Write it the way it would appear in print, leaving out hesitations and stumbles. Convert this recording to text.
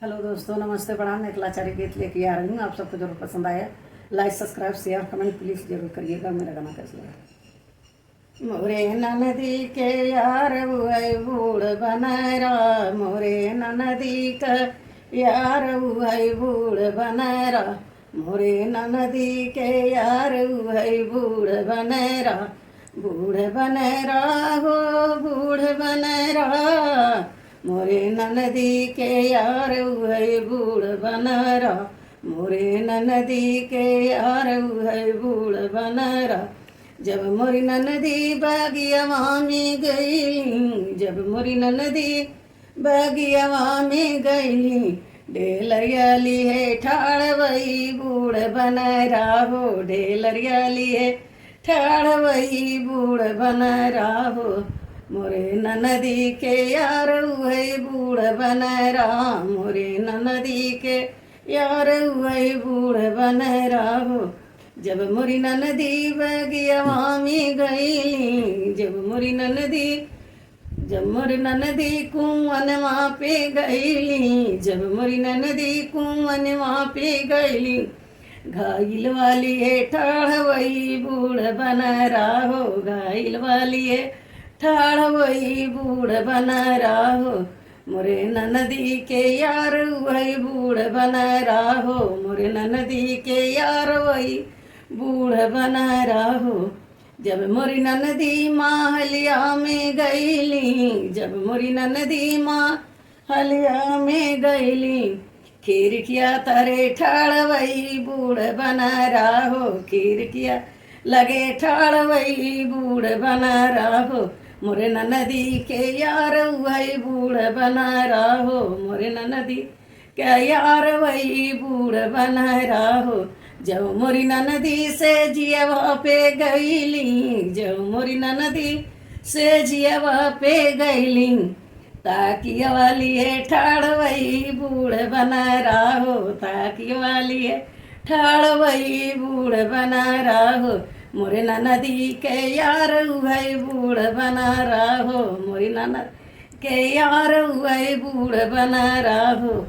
Hello दोस्तों, नमस्ते, प्रणाम। एक लाचारी गीत लेके आ रही हूँ। आप सबको जरूर पसंद आया, like subscribe share comment please जरूर करिएगा। मेरा गाना कैसा लगा। मोरे ननदी के यार हुए बूढ़ बनरा, मोरे ननदी के यार हुए बूढ़ बनरा, मोरे ननदी के यार हुए बूढ़ बनरा, बूढ़ बनरा हो बूढ़ बनरा, मोरे ननदी के यार हुए बूढ़ बनरा, मोरे ननदी के यार हुए बूढ़ बनरा। जब मोरी ननदी बागियावा में गईली, जब मोरी ननदी बागियावा में गईली, ढेलरियाली है ठाड़ वही बूढ़ बनरा हो, ढेलरियाली है ठाड़ वही बूढ़ बनरा हो, मोरे ननदी के यार हुए बूढ़ बनरा, मोरे ननदी के यार हुए बूढ़ बनरा हो। जब मोरी ननदी बगियावा में गईली, जब मोरी ननदी कुआनवा पे गईली, जब मोरी ननदी कुआनवा पे गईली, घायल वाली है ठाड़ वही बूढ़ बनरा हो, घायल वाली है ठाड़ वही बूढ़ बनरा हो, मोरे ननदी के यार वही बूढ़ बनरा हो, मोरे ननदी के यार वही बूढ़ बनरा हो। जब मोरी ननदी माहलिया में गईली, जब मोरी ननदी माहलिया में गईली, खिड़किया तरे ठाड़ वही बूढ़ बनरा हो, खिड़किया लगे ठाड़ वही बूढ़ बनरा हो, मोरे ननदी के यार वही बूढ़ बनरा हो, मोरे ननदी के यार वही बूढ़ बनरा हो। जब मोरी ननदी से जियवा पे गईली, जब मोरी ननदी से जियवा पे गईली, ताकिया वाली है ठाड़ वही बूढ़ बनरा हो, ताकिया वाली है ठाड़ वही बूढ़ बनरा हो, मोरे ननदी के यार हुए बूढ़ बनरा हो, मोरी ननद के यार हुए बूढ़ बनरा हो।